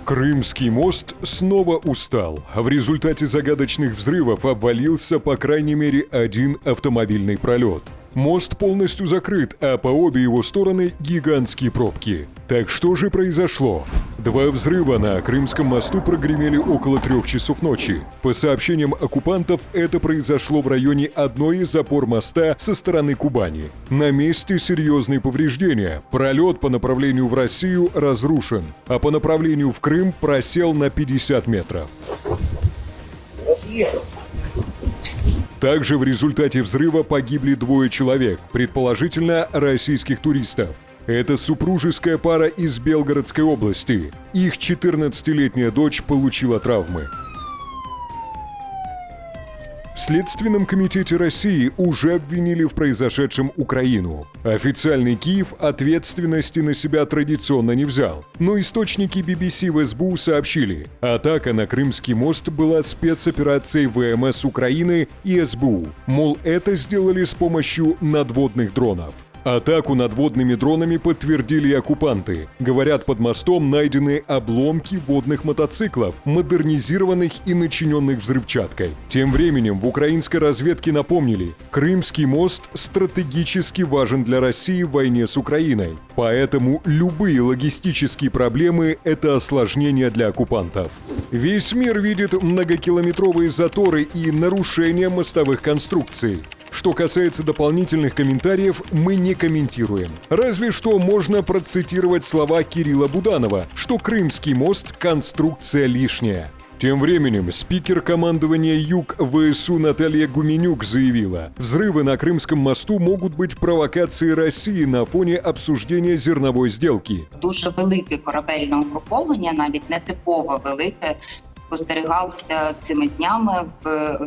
Крымский мост снова устал. В результате загадочных взрывов обвалился по крайней мере один автомобильный пролет. Мост полностью закрыт, а по обе его стороны гигантские пробки. Так что же произошло? Два взрыва на Крымском мосту прогремели около 3 часов ночи. По сообщениям оккупантов, это произошло в районе одной из опор моста со стороны Кубани. На месте серьезные повреждения. Пролет по направлению в Россию разрушен, а по направлению в Крым просел на 50 метров. Также в результате взрыва погибли 2 человек, предположительно российских туристов. Это супружеская пара из Белгородской области. Их 14-летняя дочь получила травмы. В Следственном комитете России уже обвинили в произошедшем Украину. Официальный Киев ответственности на себя традиционно не взял. Но источники BBC в СБУ сообщили, атака на Крымский мост была спецоперацией ВМС Украины и СБУ. Мол, это сделали с помощью надводных дронов. Атаку надводными дронами подтвердили и оккупанты. Говорят, под мостом найдены обломки водных мотоциклов, модернизированных и начиненных взрывчаткой. Тем временем в украинской разведке напомнили, Крымский мост стратегически важен для России в войне с Украиной. Поэтому любые логистические проблемы – это осложнение для оккупантов. Весь мир видит многокилометровые заторы и нарушения мостовых конструкций. Что касается дополнительных комментариев, мы не комментируем. Разве что можно процитировать слова Кирилла Буданова, что Крымский мост – конструкция лишняя. Тем временем спикер командования Юг ВСУ Наталья Гуменюк заявила, взрывы на Крымском мосту могут быть провокацией России на фоне обсуждения зерновой сделки. Дуже велике корабельне угруповання, навіть нетипово велике, спостерігалося цими днями в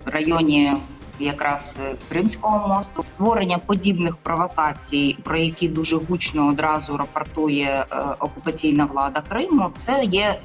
районі якраз Кримського мосту. Створення подібних провокацій, про які дуже гучно одразу рапортує окупаційна влада Криму, це є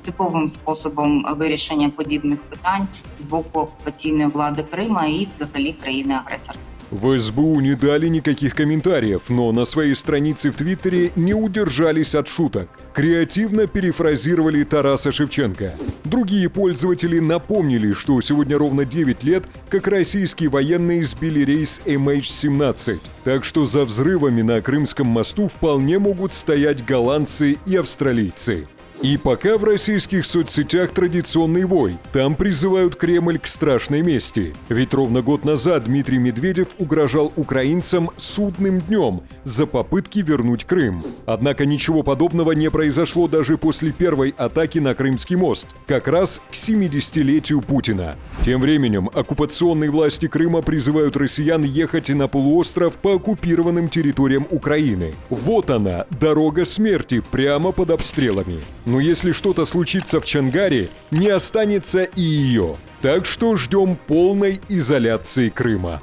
типовим способом вирішення подібних питань з боку окупаційної влади Крима і взагалі країни-агресора. В СБУ не дали никаких комментариев, но на своей странице в Твиттере не удержались от шуток. Креативно перефразировали Тараса Шевченко. Другие пользователи напомнили, что сегодня ровно 9 лет, как российские военные сбили рейс MH17. Так что за взрывами на Крымском мосту вполне могут стоять голландцы и австралийцы. И пока в российских соцсетях традиционный вой, там призывают Кремль к страшной мести. Ведь ровно год назад Дмитрий Медведев угрожал украинцам судным днем за попытки вернуть Крым. Однако ничего подобного не произошло даже после первой атаки на Крымский мост, как раз к 70-летию Путина. Тем временем оккупационные власти Крыма призывают россиян ехать на полуостров по оккупированным территориям Украины. Вот она, дорога смерти, прямо под обстрелами. Но если что-то случится в Чонгаре, не останется и ее. Так что ждем полной изоляции Крыма.